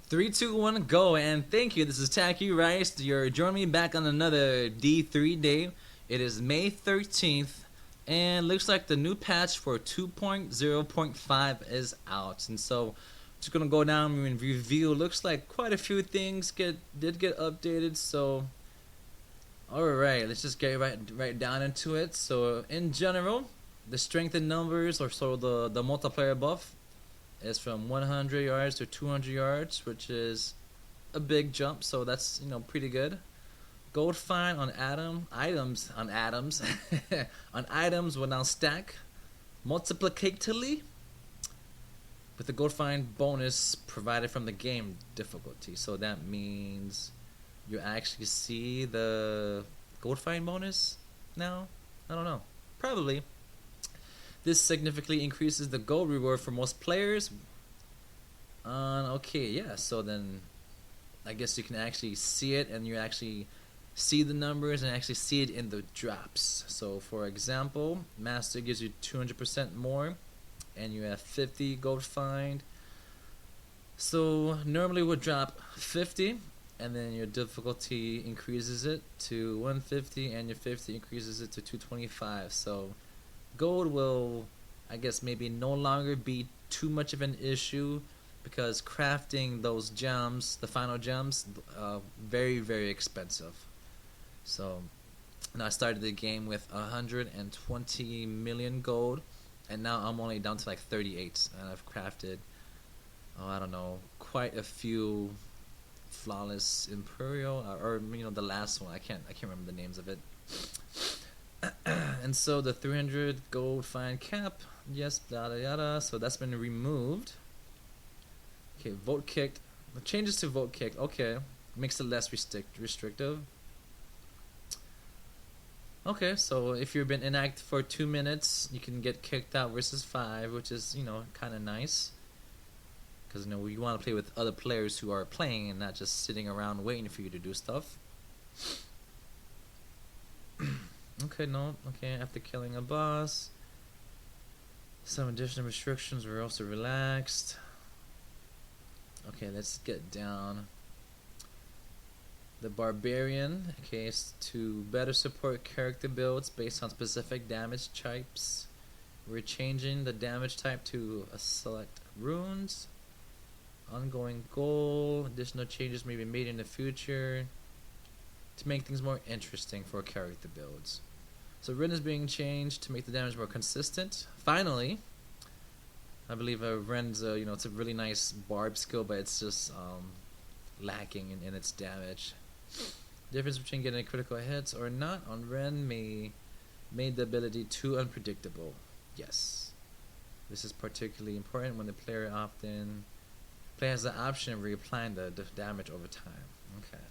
Three, two, one, go! And thank you. This is Tacky Rice. You're joining me back on another D3 day. It is May 13th, and looks like the new patch for 2.0.5 is out. And so, just gonna go down and review. Looks like quite a few things did get updated. So, all right, let's just get right down into it. So, in general, the strength in numbers, or so the multiplayer buff, is from 100 yards to 200 yards, which is a big jump. So that's pretty good. Gold fine on items on atoms on items will now stack multiplicatively with the gold fine bonus provided from the game difficulty. So that means you actually see the gold fine bonus now. I don't know. Probably. This significantly increases the gold reward for most players. Okay, yeah, so then I guess you can actually see it, and you actually see the numbers and actually see it in the drops. So for example, Master gives you 200% more, and you have 50 gold find. So normally would drop 50, and then your difficulty increases it to 150, and your 50 increases it to 225. So gold will, I guess, maybe no longer be too much of an issue, because crafting those gems, the final gems, very, very expensive. So now I started the game with 120 million gold, and now I'm only down to like 38, and I've crafted, I don't know, quite a few flawless imperial, or the last one. I can't remember the names of it. And so the 300 gold fine cap, yes, yada yada. So that's been removed. Okay, vote kicked. The changes to vote kicked. Okay, makes it less restrictive. Okay, so if you've been inactive for 2 minutes, you can get kicked out versus 5, which is kind of nice, because you want to play with other players who are playing and not just sitting around waiting for you to do stuff. Okay, no. Okay, after killing a boss, some additional restrictions were also relaxed. Okay, let's get down. The Barbarian, okay, is to better support character builds based on specific damage types. We're changing the damage type to a select runes. Ongoing goal. Additional changes may be made in the future to make things more interesting for character builds. So Rin is being changed to make the damage more consistent. Finally, I believe Ren's it's a really nice barb skill, but it's just lacking in its damage. Difference between getting critical hits or not on Ren made the ability too unpredictable. Yes, this is particularly important when the player has the option of reapplying the damage over time. Okay.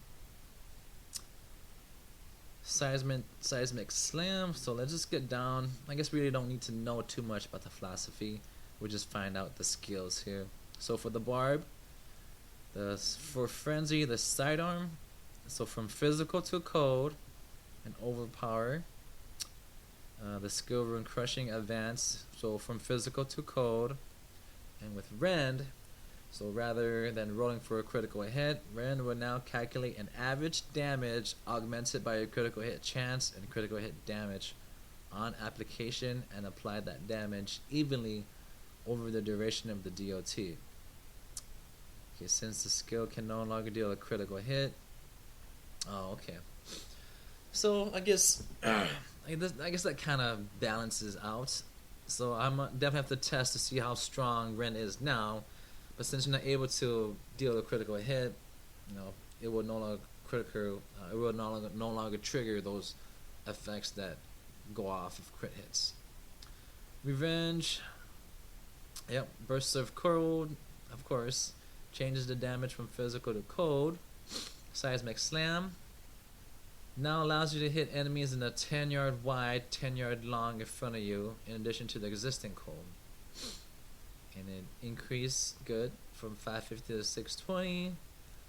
Seismic slam. So let's just get down. I guess we really don't need to know too much about the philosophy. We'll just find out the skills here. So for the barb, for frenzy, the sidearm. So from physical to code and overpower. The skill rune crushing advance. So from physical to code. And with rend, so rather than rolling for a critical hit, Ren will now calculate an average damage augmented by a critical hit chance and critical hit damage on application, and apply that damage evenly over the duration of the DOT. Okay, since the skill can no longer deal a critical hit. Oh, okay. So I guess that kind of balances out. So I'm definitely have to test to see how strong Ren is now. But since you're not able to deal a critical hit, it will no longer trigger those effects that go off of crit hits. Revenge. Yep, bursts of cold, of course, changes the damage from physical to code. Seismic slam now allows you to hit enemies in a 10-yard wide, 10-yard long in front of you, in addition to the existing code. And it increased good from 550 to 620,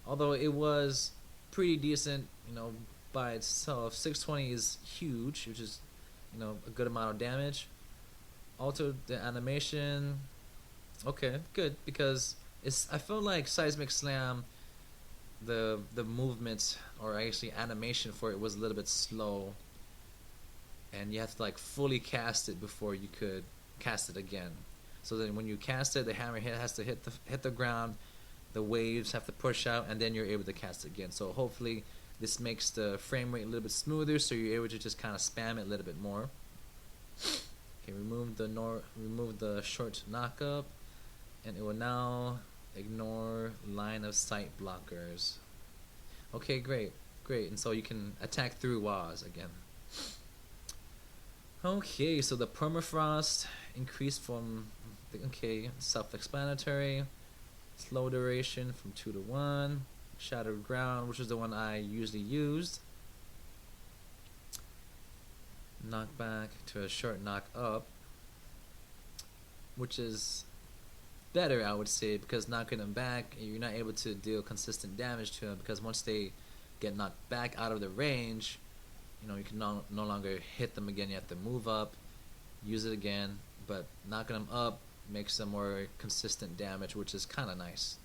although it was pretty decent by itself. 620 is huge, which is a good amount of damage. Altered the animation. Okay, good, because I feel like Seismic Slam, the movement or actually animation for it was a little bit slow, and you have to like fully cast it before you could cast it again. So then when you cast it, the hammerhead has to hit the ground, the waves have to push out, and then you're able to cast it again. So hopefully this makes the frame rate a little bit smoother, so you're able to just kind of spam it a little bit more. Okay, remove the short knock up, and it will now ignore line of sight blockers. Okay, great, and so you can attack through walls again. Okay, so the permafrost increased from, okay, self-explanatory. Slow duration from 2 to 1. Shattered ground, which is the one I usually used. Knock back to a short knock up, which is better, I would say, because knocking them back, you're not able to deal consistent damage to them, because once they get knocked back out of the range, you know, you can no longer hit them again. You have to move up, use it again, but knocking them up makes some more consistent damage, which is kind of nice.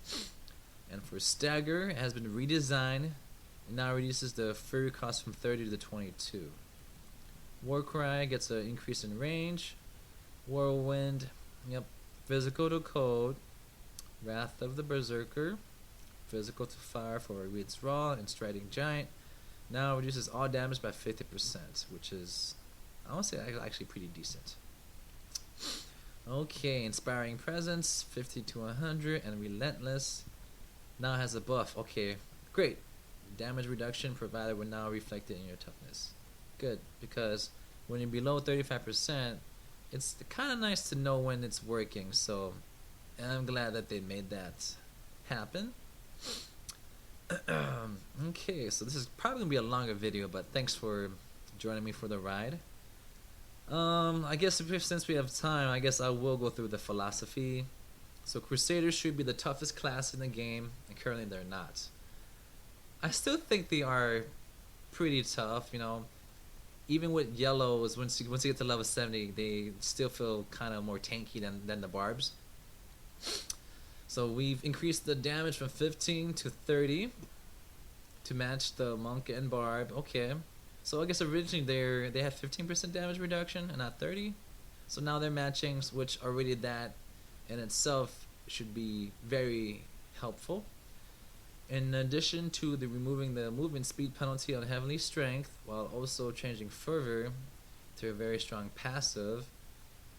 And for stagger, it has been redesigned and now reduces the fury cost from 30 to 22. Warcry gets an increase in range. Whirlwind, yep, physical to cold. Wrath of the Berserker, physical to fire for a Reed's Raw and Striding Giant. Now reduces all damage by 50%, which is, I would say, actually pretty decent. Okay, Inspiring Presence, 50 to 100, and Relentless now has a buff. Okay, great. Damage reduction provided will now reflect it in your toughness. Good, because when you're below 35%, it's kind of nice to know when it's working. So, and I'm glad that they made that happen. Okay, so this is probably gonna be a longer video, but thanks for joining me for the ride. I guess since we have time, I guess I will go through the philosophy. So Crusaders should be the toughest class in the game, and currently they're not. I still think they are pretty tough, you know. Even with yellows, once you get to level 70, they still feel kind of more tanky than the barbs. So we've increased the damage from 15 to 30 to match the monk and barb. Okay. So I guess originally they had 15% damage reduction and not 30. So now they're matching, which already that in itself should be very helpful. In addition to removing the movement speed penalty on Heavenly Strength, while also changing Fervor to a very strong passive.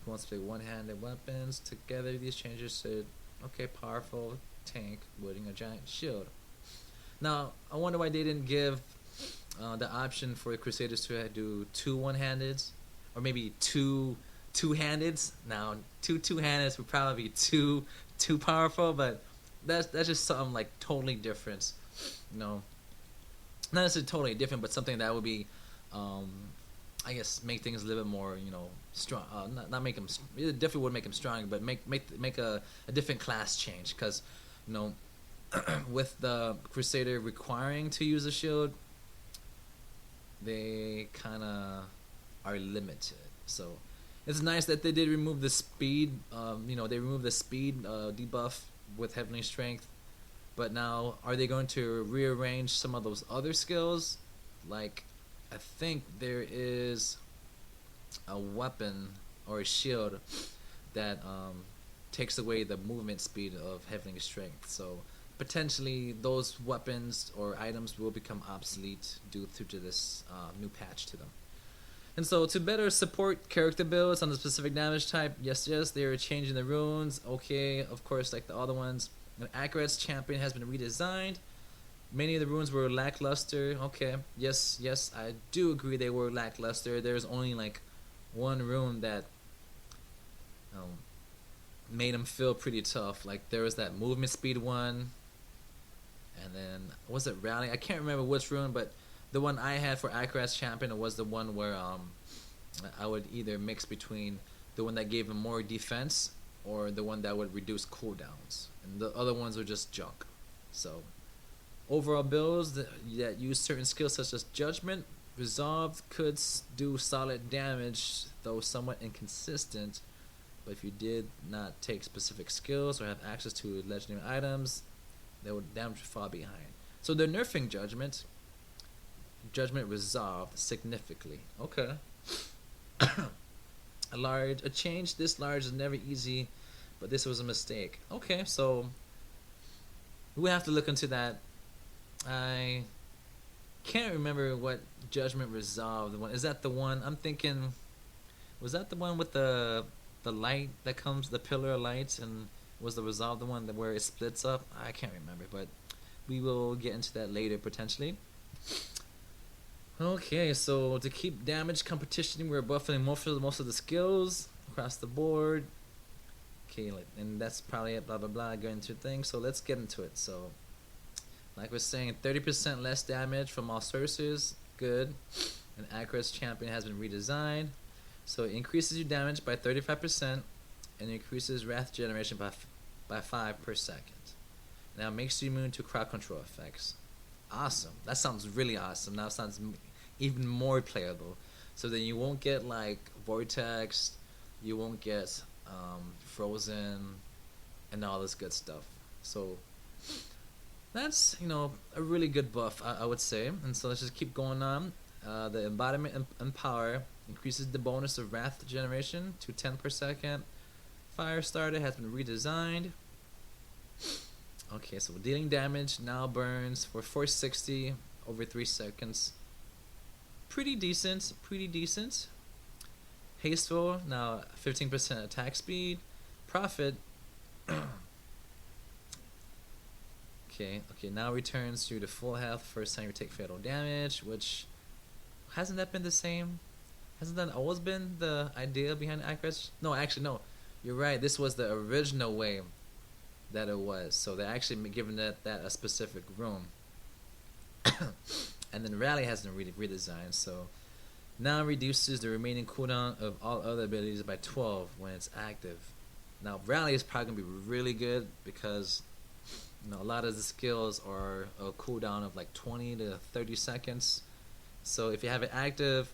Who wants to play one-handed weapons? Together these changes should, okay, powerful tank wielding a giant shield. Now, I wonder why they didn't give the option for the Crusaders to do 2 one-handeds, or maybe 2 two-handeds. Now, 2 two-handeds would probably be too powerful, but that's just something like totally different. You know, not necessarily totally different, but something that would be, I guess, make things a little bit more, you know, strong. Not make them. It definitely would make them strong, but make a different class change, because, you know, with the Crusader requiring to use a shield, they kind of are limited. So it's nice that they did remove the speed. You know, they removed the speed debuff with Heavenly Strength, but now are they going to rearrange some of those other skills? Like, I think there is a weapon or a shield that takes away the movement speed of Heavenly Strength. So potentially those weapons or items will become obsolete due to this new patch to them. And so to better support character builds on the specific damage type, yes, they are changing the runes. Okay, of course, like the other ones. An Akarat's champion has been redesigned. Many of the runes were lackluster. Okay, yes, I do agree they were lackluster. There's only like one rune that made them feel pretty tough. Like there was that movement speed one, and then was it rally? I can't remember which rune, but the one I had for Akarat's champion was the one where I would either mix between the one that gave him more defense or the one that would reduce cooldowns, and the other ones were just junk. So overall builds that use certain skills such as Judgment, Resolved could do solid damage, though somewhat inconsistent. but if you did not take specific skills or have access to legendary items, they would damage would fall behind. So they're nerfing Judgment. Judgment resolved significantly. Okay. A change this large is never easy, but this was a mistake. Okay, so we have to look into that. I can't remember what Judgment resolved one. Is that the one I'm thinking? Was that the one with the light that comes, the pillar of lights, and was the resolve the one that where it splits up? I can't remember, but we will get into that later potentially. Okay, so to keep damage competition, we're buffing most of the skills across the board. Okay, and that's probably it. Blah blah blah. Going into things. So let's get into it. So, like we're saying, 30% less damage from all sources. Good. An Acros champion has been redesigned. So it increases your damage by 35% and increases wrath generation by 5 per second. Now it makes you immune to crowd control effects. Awesome. That sounds really awesome. Now it sounds even more playable. So then you won't get like Vortex, you won't get Frozen, and all this good stuff. So that's, a really good buff, I would say. And so let's just keep going on. The embodiment Empower increases the bonus of wrath generation to 10 per second. Firestarter has been redesigned. Okay, so dealing damage now burns for 460 over 3 seconds. Pretty decent. Hasteful, now 15% attack speed. Profit. Okay, now returns to the full health first time you take fatal damage, which hasn't that been the same? Hasn't that always been the idea behind Acros? No, actually, no. You're right. This was the original way that it was. So they're actually giving that a specific room. And then Rally has been redesigned. So now reduces the remaining cooldown of all other abilities by 12 when it's active. Now Rally is probably going to be really good because a lot of the skills are a cooldown of like 20 to 30 seconds. So if you have it active,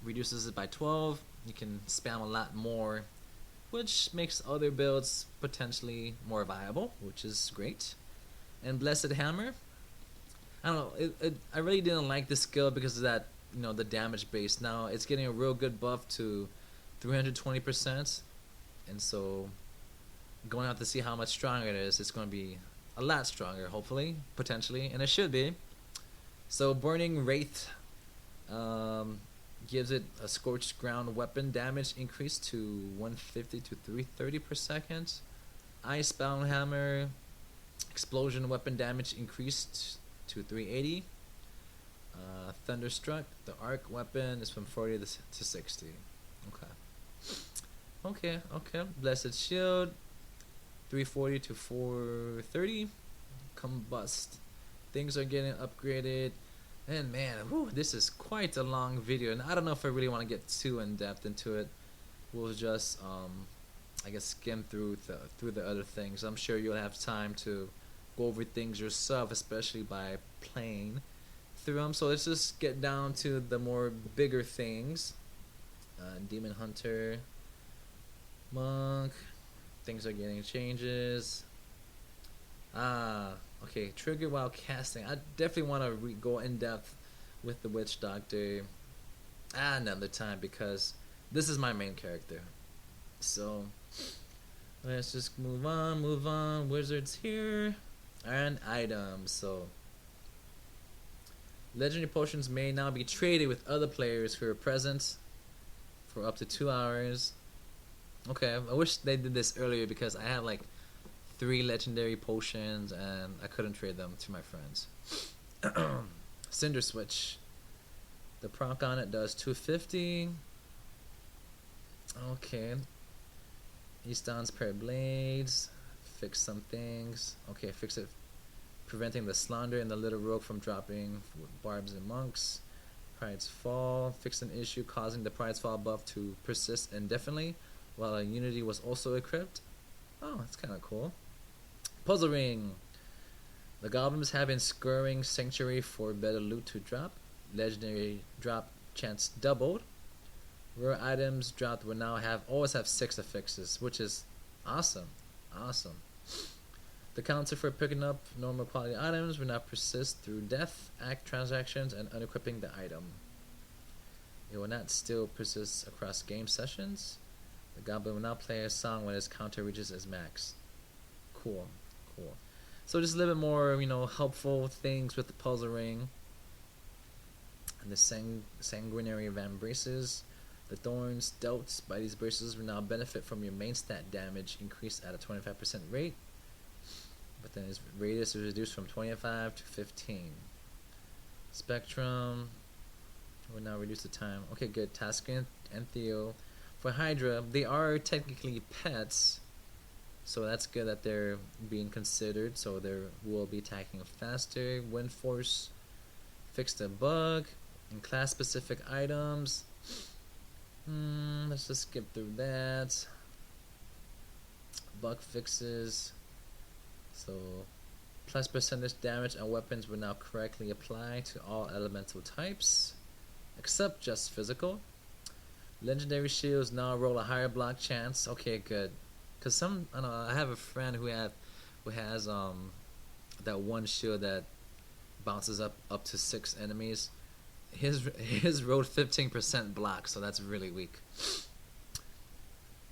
reduces it by 12. You can spam a lot more, which makes other builds potentially more viable, which is great. And Blessed Hammer, I don't know, I really didn't like this skill because of that, the damage base. Now it's getting a real good buff to 320%, and so going out to see how much stronger it is. It's going to be a lot stronger, hopefully, potentially, and it should be. So Burning Wraith gives it a Scorched Ground weapon damage increase to 150 to 330 per second. Icebound Hammer, explosion weapon damage increased to 380. Thunderstruck, the arc weapon is from 40 to 60. Okay. Blessed Shield, 340 to 430. Combust. Things are getting upgraded. And man, this is quite a long video, and I don't know if I really want to get too in depth into it. We'll just, I guess, skim through the other things. I'm sure you'll have time to go over things yourself, especially by playing through them. So let's just get down to the more bigger things. Demon Hunter, Monk. Things are getting changes. Okay, trigger while casting. I definitely want to go in depth with the Witch Doctor another time because this is my main character. So let's just move on. Wizards here and items. So legendary potions may now be traded with other players who are present for up to 2 hours. Okay, I wish they did this earlier because I had like 3 legendary potions and I couldn't trade them to my friends. Cinder Switch. The proc on it does 250. Okay. Easton's pair of blades. Fix some things. Okay, fix it. Preventing the Slaughter and the Little Rogue from dropping with Barbs and Monks. Pride's Fall. Fix an issue causing the Pride's Fall buff to persist indefinitely while a Unity was also equipped. Oh, that's kind of cool. Puzzle Ring. The goblins have been scouring Sanctuary for better loot to drop. Legendary drop chance doubled. Rare items dropped will now always have 6 affixes, which is awesome. Awesome. The counter for picking up normal quality items will now persist through death, act transactions, and unequipping the item. It will not still persist across game sessions. The goblin will now play a song when his counter reaches its max. Cool, cool. So just a little bit more, helpful things with the puzzle ring. And the sanguinary van braces. The thorns dealt by these braces will now benefit from your main stat damage increased at a 25% rate. But then its radius is reduced from 25 to 15. Spectrum will now reduce the time. Okay, good. Tasker and Theo. For Hydra, they are technically pets, so that's good that they're being considered. So they will be attacking faster. Wind Force fixed a bug. And class-specific items. Let's just skip through that. Bug fixes. So, plus percentage damage and weapons will now correctly apply to all elemental types, except just physical. Legendary shields now roll a higher block chance. Okay, good. Cause I have a friend who has that one shield that bounces up to 6 enemies. His rolled 15% block, so that's really weak.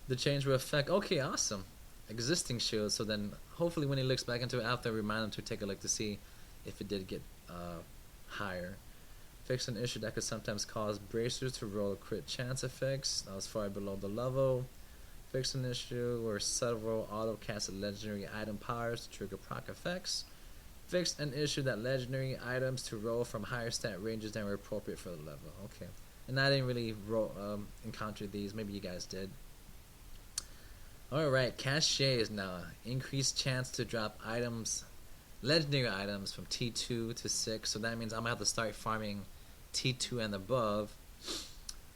The change will affect. Okay, awesome. Existing shields. So then, hopefully, when he looks back into it after, remind him to take a look to see if it did get higher. Fix an issue that could sometimes cause bracers to roll crit chance effects. That was far below the level. Fix an issue where several auto-casted legendary item powers to trigger proc effects. Fixed an issue that legendary items to roll from higher stat ranges than were appropriate for the level. Okay. And I didn't really encounter these. Maybe you guys did. Alright, Caches now. Increased chance to drop items, legendary items from T2 to 6. So that means I'm going to have to start farming T2 and above.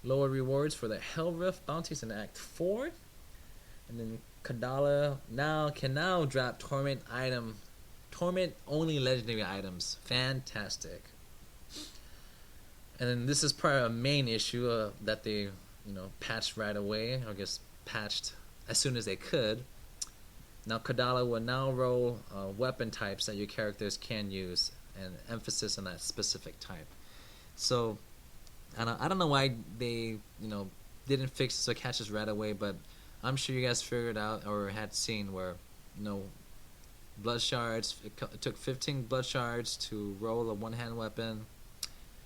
Lower rewards for the Hell Rift bounties in Act 4. And then Kadala can now drop Torment only legendary items. Fantastic. And then this is part of a main issue that they, patched right away. I guess patched as soon as they could. Now Kadala will now roll weapon types that your characters can use, and emphasis on that specific type. So I don't know why they didn't fix so catches right away, but I'm sure you guys figured out or had seen where blood shards. It took 15 blood shards to roll a one-hand weapon.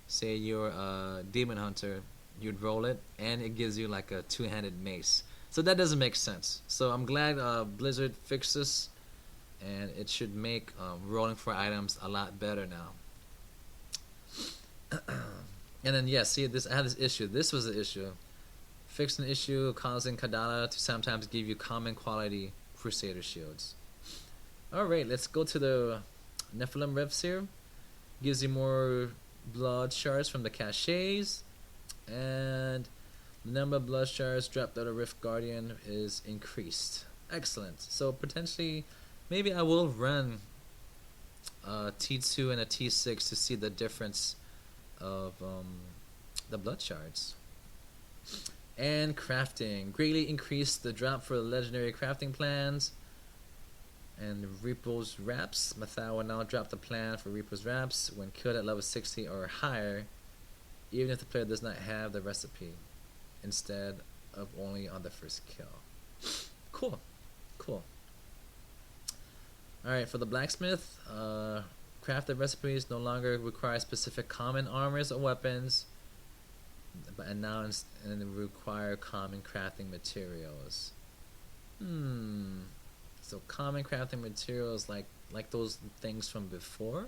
Say you're a demon hunter, you'd roll it, and it gives you like a two-handed mace. So that doesn't make sense. So I'm glad Blizzard fixed this, and it should make rolling for items a lot better now. And then see this. I had this issue. This was the issue. Fixed an issue causing Kadala to sometimes give you common quality Crusader shields. Alright, let's go to the Nephilim Rifts here. Gives you more blood shards from the caches. And the number of blood shards dropped out of Rift Guardian is increased. Excellent. So potentially, maybe I will run a T2 and a T6 to see the difference of the blood shards. And crafting. Greatly increased the drop for the legendary crafting plans. And Reaper's Wraps. Mathau will now drop the plan for Reaper's Wraps when killed at level 60 or higher, even if the player does not have the recipe, instead of only on the first kill. Cool. Alright, for the blacksmith, crafted recipes no longer require specific common armors or weapons, and now require common crafting materials. So common crafting materials like those things from before.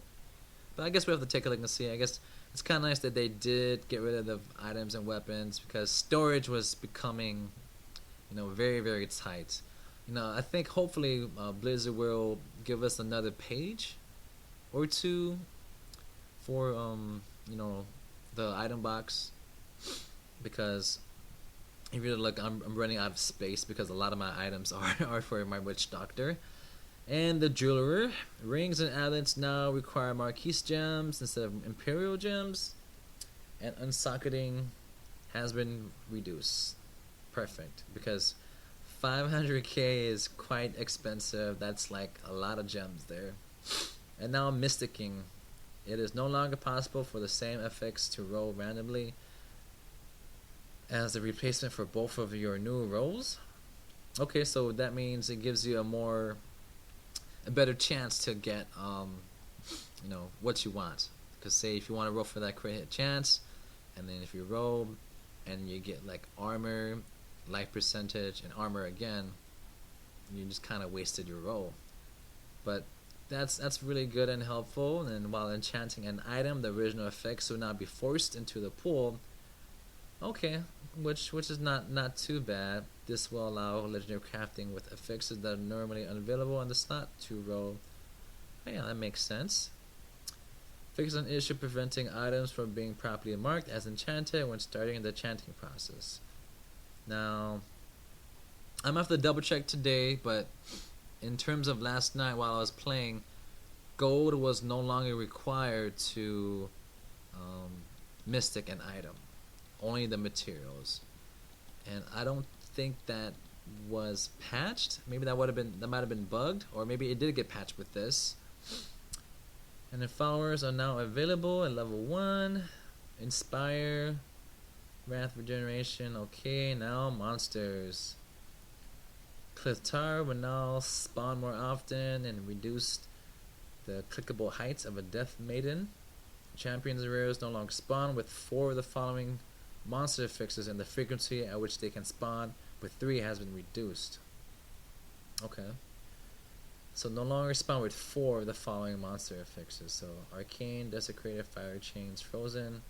But I guess we have to take a look and see. I guess it's kind of nice that they did get rid of the items and weapons, because storage was becoming, very, very tight. I think hopefully Blizzard will give us another page or two for the item box, because if you look, I'm running out of space because a lot of my items are for my witch doctor. And the jeweler. Rings and amulets now require Marquise gems instead of Imperial gems. And unsocketing has been reduced. Perfect, because 500k is quite expensive. That's like a lot of gems there. And now mysticking. It is no longer possible for the same effects to roll randomly as the replacement for both of your new rolls. Okay, so that means it gives you a better chance to get what you want. Because say if you want to roll for that crit hit chance, and then if you roll and you get like armor, life percentage, and armor again, you just kind of wasted your roll. But that's really good and helpful. And while enchanting an item, the original effects will not be forced into the pool. Okay, which is not too bad. This will allow legendary crafting with affixes that are normally unavailable on the slot to roll. Oh, yeah, that makes sense. Fix an issue preventing items from being properly marked as enchanted when starting the enchanting process. Now, I'm gonna have to double check today, but in terms of last night while I was playing, gold was no longer required to mystic an item, only the materials. And I don't think that was patched. Maybe that might have been bugged, or maybe it did get patched with this. And the followers are now available at level 1. Inspire, Wrath Regeneration. Okay, now monsters. Cliff Tower will now spawn more often and reduce the clickable heights of a Death Maiden. Champions rares no longer spawn with 4 of the following monster affixes, and the frequency at which they can spawn with 3 has been reduced. Okay. So no longer spawn with 4 of the following monster affixes. So Arcane, Desecrated, Fire Chains, Frozen,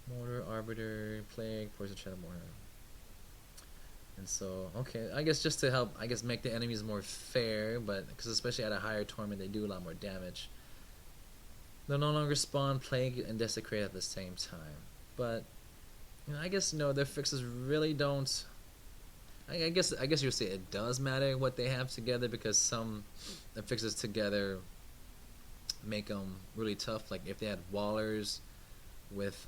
Mortar, Arbiter, Plague, Poison Shadow, Mortar. And so, okay, I guess just to help, make the enemies more fair, but because especially at a higher torment, they do a lot more damage. They'll no longer spawn Plague and Desecrate at the same time. But, I guess, their fixes really don't. I guess you'll say it does matter what they have together, because some fixes together make them really tough. Like if they had Wallers with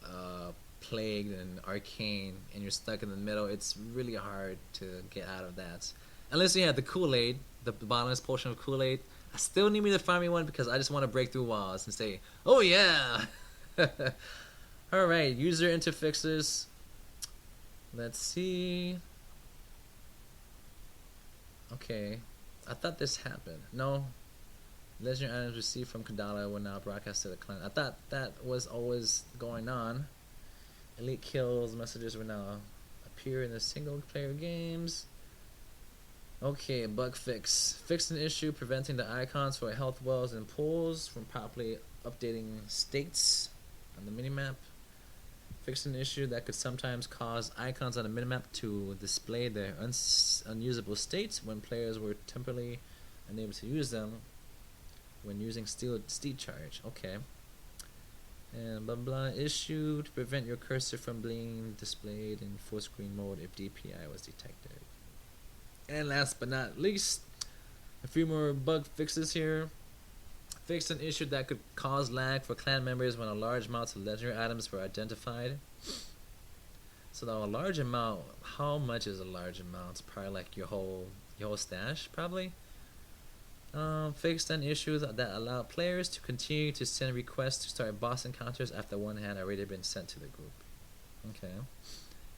Plague and Arcane, and you're stuck in the middle, it's really hard to get out of that. Unless you have the Kool-Aid, the bottomless potion of Kool-Aid. I still need me to find me one because I just want to break through walls and say, oh yeah! Alright, user interfixes. Let's see. Okay, I thought this happened. No. Legendary items received from Kadala will now broadcast to the clan. I thought that was always going on. Elite kills messages will now appear in the single player games. Okay, bug fix. Fix an issue preventing the icons for health wells and pools from properly updating states on the minimap. Fix an issue that could sometimes cause icons on the minimap to display their unusable states when players were temporarily unable to use them when using steed charge. Okay. And blah blah issue to prevent your cursor from being displayed in full screen mode if DPI was detected. And last but not least, a few more bug fixes here. Fix an issue that could cause lag for clan members when a large amount of legendary items were identified. So now a large amount, how much is a large amount? It's probably like your whole stash, probably. Fixed an issue that allowed players to continue to send requests to start boss encounters after one had already been sent to the group. Okay.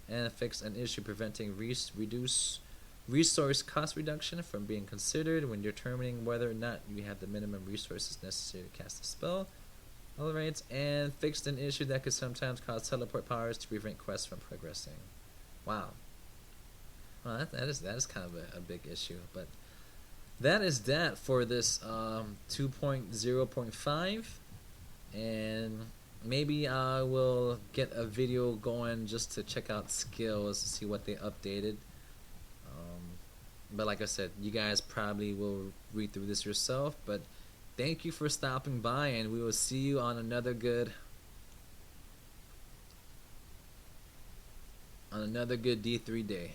And fixed an issue preventing reduce resource cost reduction from being considered when determining whether or not you have the minimum resources necessary to cast a spell. Alright, and fixed an issue that could sometimes cause teleport powers to prevent quests from progressing. Wow. Well, that is kind of a big issue, but that is that for this 2.0.5, and maybe I will get a video going just to check out skills to see what they updated. But like I said, you guys probably will read through this yourself, but thank you for stopping by, and we will see you on another good D3 day.